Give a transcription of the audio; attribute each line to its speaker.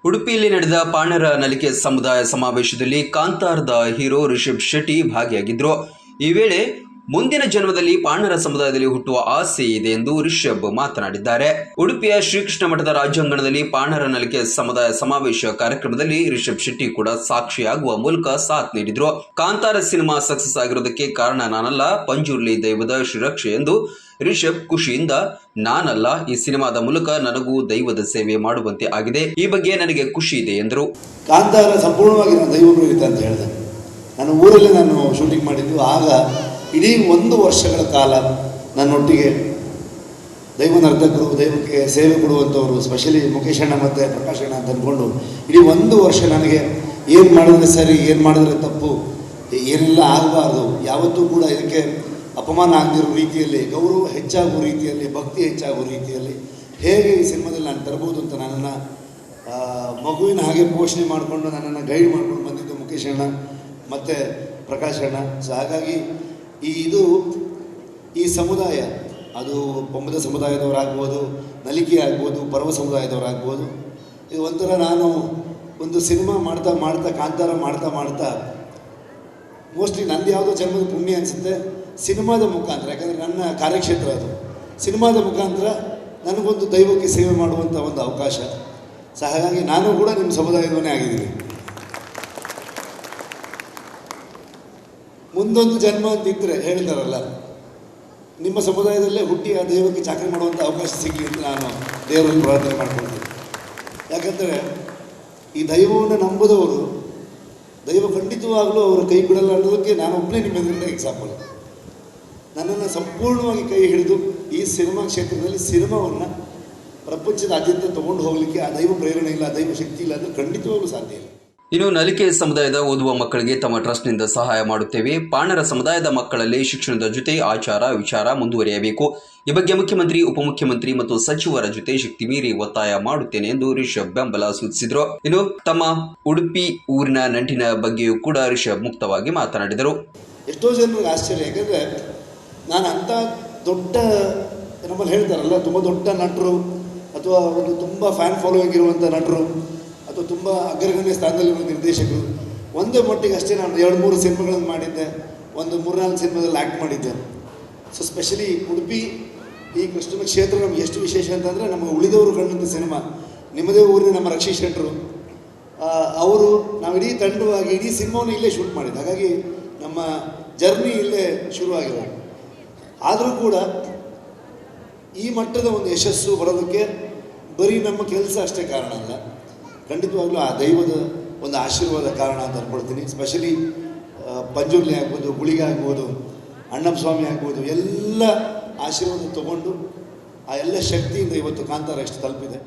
Speaker 1: ಉಡುಪಿಯಲ್ಲಿ ನಡೆದ ಪಾಣರ ನಲಿಕೆ ಸಮುದಾಯ ಸಮಾವೇಶದಲ್ಲಿ ಕಾಂತಾರದ ಹೀರೋ ರಿಷಬ್ ಶೆಟ್ಟಿ ಭಾಗಿಯಾಗಿದ್ದರು. ಈ ವೇಳೆ ಮುಂದಿನ ಜನ್ಮದಲ್ಲಿ ಪಾಣರ ಸಮುದಾಯದಲ್ಲಿ ಹುಟ್ಟುವ ಆಸೆ ಇದೆ ಎಂದು ರಿಷಬ್ ಮಾತನಾಡಿದ್ದಾರೆ. ಉಡುಪಿಯ ಶ್ರೀಕೃಷ್ಣ ಮಠದ ರಾಜ್ಯಾಂಗಣದಲ್ಲಿ ಪಾಣರ ನಲಿಕೆ ಸಮುದಾಯ ಸಮಾವೇಶ ಕಾರ್ಯಕ್ರಮದಲ್ಲಿ ರಿಷಬ್ ಶೆಟ್ಟಿ ಕೂಡ ಸಾಕ್ಷಿಯಾಗುವ ಮೂಲಕ ಸಾಥ್ ನೀಡಿದ್ರು. ಕಾಂತಾರ ಸಿನಿಮಾ ಸಕ್ಸಸ್ ಆಗಿರೋದಕ್ಕೆ ಕಾರಣ ನಾನಲ್ಲ, ಪಂಜುರ್ಲಿ ದೈವದ ಶ್ರೀರಕ್ಷೆ ಎಂದು ರಿಷಬ್ ಖುಷಿಯಿಂದ, ನಾನಲ್ಲ, ಈ ಸಿನಿಮಾದ ಮೂಲಕ ನನಗೂ ದೈವದ ಸೇವೆ ಮಾಡುವಂತೆ ಆಗಿದೆ. ಈ ಬಗ್ಗೆ ನನಗೆ ಖುಷಿ ಇದೆ ಎಂದರು.
Speaker 2: ಕಾಂತಾರ ಸಂಪೂರ್ಣವಾಗಿ ನಾನು ದೈವ ಪ್ರೇರಿತ ಅಂತ ಹೇಳಿದೆ. ನಾನು ಊರಲ್ಲಿ ಶೂಟಿಂಗ್ ಮಾಡಿದ್ದು. ಆಗ ಇಡೀ 1 ವರ್ಷಗಳ ಕಾಲ ನನ್ನೊಟ್ಟಿಗೆ ದೈವ ನರ್ತಕರು, ದೈವಕ್ಕೆ ಸೇವೆ ಕೊಡುವಂಥವರು, ಸ್ಪೆಷಲಿ ಮುಖೇಶ್ ಅಣ್ಣ ಮತ್ತು ಪ್ರಕಾಶ್ ಅಣ್ಣ ಅಂತ ಅಂದ್ಕೊಂಡು ಇಡೀ 1 ವರ್ಷ ನನಗೆ ಏನು ಮಾಡಿದ್ರೆ ಸರಿ, ಏನು ಮಾಡಿದ್ರೆ ತಪ್ಪು, ಏನೆಲ್ಲ ಆಗಬಾರ್ದು, ಯಾವತ್ತೂ ಕೂಡ ಇದಕ್ಕೆ ಅಪಮಾನ ಆಗದಿರೋ ರೀತಿಯಲ್ಲಿ, ಗೌರವ ಹೆಚ್ಚಾಗುವ ರೀತಿಯಲ್ಲಿ, ಭಕ್ತಿ ಹೆಚ್ಚಾಗುವ ರೀತಿಯಲ್ಲಿ ಹೇಗೆ ಈ ಸಿನಿಮಾದಲ್ಲಿ ನಾನು ತರಬಹುದು ಅಂತ ನನ್ನನ್ನು ಮಗುವಿನ ಹಾಗೆ ಪೋಷಣೆ ಮಾಡಿಕೊಂಡು ನನ್ನನ್ನು ಗೈಡ್ ಮಾಡ್ಕೊಂಡು ಬಂದಿದ್ದು ಮುಖೇಶ್ ಅಣ್ಣ ಮತ್ತು ಪ್ರಕಾಶ್ ಅಣ್ಣ. ಸೊ ಹಾಗಾಗಿ ಈ ಸಮುದಾಯ, ಅದು ಬೊಮ್ಮದ ಸಮುದಾಯದವರಾಗ್ಬೋದು, ನಲಿಕೆ ಆಗ್ಬೋದು, ಪರ್ವ ಸಮುದಾಯದವರಾಗ್ಬೋದು, ಇದು ಒಂಥರ ನಾನು ಒಂದು ಸಿನಿಮಾ ಮಾಡ್ತಾ ಕಾಂತಾರ ಮಾಡ್ತಾ ಮೋಸ್ಟ್ಲಿ ನಂದು ಯಾವುದೋ ಜನ್ಮದ ಪುಣ್ಯ ಅನಿಸುತ್ತೆ. ಸಿನಿಮಾದ ಮುಖಾಂತರ, ಯಾಕಂದರೆ ನನ್ನ ಕಾರ್ಯಕ್ಷೇತ್ರ ಅದು, ಸಿನಿಮಾದ ಮುಖಾಂತರ ನನಗೊಂದು ದೈವಕ್ಕೆ ಸೇವೆ ಮಾಡುವಂಥ ಒಂದು ಅವಕಾಶ. ಸೊ ಹಾಗಾಗಿ ನಾನು ಕೂಡ ನಿಮ್ಮ ಸಮುದಾಯದವನೇ ಆಗಿದ್ದೀನಿ. ಮುಂದೊಂದು ಜನ್ಮ ಅಂತಿದ್ದರೆ ಹೇಳ್ತಾರಲ್ಲ, ನಿಮ್ಮ ಸಮುದಾಯದಲ್ಲೇ ಹುಟ್ಟಿ ಆ ದೈವಕ್ಕೆ ಚಾಕರಿ ಮಾಡುವಂಥ ಅವಕಾಶ ಸಿಗಲಿ ಅಂತ ನಾನು ದೇವರಲ್ಲಿ ಪ್ರಾರ್ಥನೆ ಮಾಡ್ಕೊಳ್ತೀನಿ. ಯಾಕಂದರೆ ಈ ದೈವವನ್ನು ನಂಬುದವರು ದೈವ ಖಂಡಿತವಾಗಲೂ ಅವರು ಕೈ ಬಿಡಲ್ಲ ಅನ್ನೋದಕ್ಕೆ ನಾನೊಬ್ಬನೇ ನಿಮ್ಮೆದುರಿಂದ ಎಕ್ಸಾಂಪಲ್. ನನ್ನನ್ನು ಸಂಪೂರ್ಣವಾಗಿ ಕೈ ಹಿಡಿದು ಈ ಸಿನಿಮಾ ಕ್ಷೇತ್ರದಲ್ಲಿ ಸಿನಿಮಾವನ್ನು ಪ್ರಪಂಚದಾದ್ಯಂತ ತಗೊಂಡು ಹೋಗಲಿಕ್ಕೆ ಆ ದೈವ ಪ್ರೇರಣೆ ಇಲ್ಲ, ಆ ದೈವ ಶಕ್ತಿ ಇಲ್ಲ ಅಂದರೆ ಖಂಡಿತವಾಗಲೂ ಸಾಧ್ಯ ಇಲ್ಲ.
Speaker 1: ಇನ್ನು ನಲಿಕೆ ಸಮುದಾಯದ ಓದುವ ಮಕ್ಕಳಿಗೆ ತಮ್ಮ ಟ್ರಸ್ಟ್ನಿಂದ ಸಹಾಯ ಮಾಡುತ್ತೇವೆ. ಪಾಣರ ಸಮುದಾಯದ ಮಕ್ಕಳಲ್ಲಿ ಶಿಕ್ಷಣದ ಜೊತೆ ಆಚಾರ ವಿಚಾರ ಮುಂದುವರಿಯಬೇಕು. ಈ ಬಗ್ಗೆ ಮುಖ್ಯಮಂತ್ರಿ, ಉಪಮುಖ್ಯಮಂತ್ರಿ ಮತ್ತು ಸಚಿವರ ಜೊತೆ ಶಕ್ತಿ ಮೀರಿ ಒತ್ತಾಯ ಮಾಡುತ್ತೇನೆ ಎಂದು ರಿಷಬ್ ಬೆಂಬಲ ಸೂಚಿಸಿದರು. ಇನ್ನು ತಮ್ಮ ಉಡುಪಿ ಊರಿನ ನಂಟಿನ ಬಗ್ಗೆಯೂ ಕೂಡ ರಿಷಬ್ ಮುಕ್ತವಾಗಿ ಮಾತನಾಡಿದರು.
Speaker 2: ಎಷ್ಟೋ ಜನರಿಗೆ ಆಶ್ಚರ್ಯ, ಯಾಕಂದರೆ ನಾನು ಅಂಥ ದೊಡ್ಡ, ನಮ್ಮಲ್ಲಿ ಹೇಳ್ತಾರಲ್ಲ, ತುಂಬ ದೊಡ್ಡ ನಟರು ಅಥವಾ ಒಂದು ತುಂಬ ಫ್ಯಾನ್ ಫಾಲೋವಿಂಗ್ ಇರುವಂಥ ನಟರು ಅಥವಾ ತುಂಬ ಅಗ್ರಗಣ್ಯ ಸ್ಥಾನದಲ್ಲಿರುವ ನಿರ್ದೇಶಕರು, ಒಂದೇ ಮಟ್ಟಿಗೆ ಅಷ್ಟೇ ನಾನು 2-3 ಸಿನಿಮಾಗಳನ್ನು ಮಾಡಿದ್ದೆ, ಒಂದು 3-4 ಸಿನಿಮಾದಲ್ಲಿ ಆ್ಯಕ್ಟ್ ಮಾಡಿದ್ದೆ. ಸೊ ಸ್ಪೆಷಲಿ ಉಡುಪಿ ಈ ಕೃಷ್ಣನ ಕ್ಷೇತ್ರ ನಮ್ಗೆ ಎಷ್ಟು ವಿಶೇಷ ಅಂತಂದರೆ, ನಮ್ಮ ಉಳಿದವರು ಕಂಡಂಥ ಸಿನಿಮಾ ನಿಮ್ಮದೇ ಊರಿನ ನಮ್ಮ ರಕ್ಷಿ ಶೆಟ್ಟರು ಅವರು, ನಾವು ಇಡೀ ತಂಡವಾಗಿ ಇಡೀ ಸಿನಿಮಾವನ್ನು ಇಲ್ಲೇ ಶೂಟ್ ಮಾಡಿದ್ದು. ಹಾಗಾಗಿ ನಮ್ಮ ಜರ್ನಿ ಇಲ್ಲೇ ಶುರುವಾಗಿರೋದು. ಆದರೂ ಕೂಡ ಈ ಮಟ್ಟದ ಒಂದು ಯಶಸ್ಸು ಬರೋದಕ್ಕೆ ಬರೀ ನಮ್ಮ ಕೆಲಸ ಅಷ್ಟೇ ಕಾರಣ ಅಲ್ಲ, ಖಂಡಿತವಾಗ್ಲೂ ಆ ದೈವದ ಒಂದು ಆಶೀರ್ವಾದ ಕಾರಣ ಅಂತ ಅಂದ್ಕೊಳ್ತೀನಿ. ಸ್ಪೆಷಲಿ ಪಂಜುರ್ಲಿ ಆಗ್ಬೋದು, ಗುಳಿಗೆ ಆಗ್ಬೋದು, ಅಣ್ಣಪ್ಪ ಸ್ವಾಮಿ ಆಗ್ಬೋದು, ಎಲ್ಲ ಆಶೀರ್ವಾದ ತಗೊಂಡು ಆ ಎಲ್ಲ ಶಕ್ತಿಯಿಂದ ಇವತ್ತು ಕಾಂತಾರ ಎಷ್ಟು ತಲುಪಿದೆ.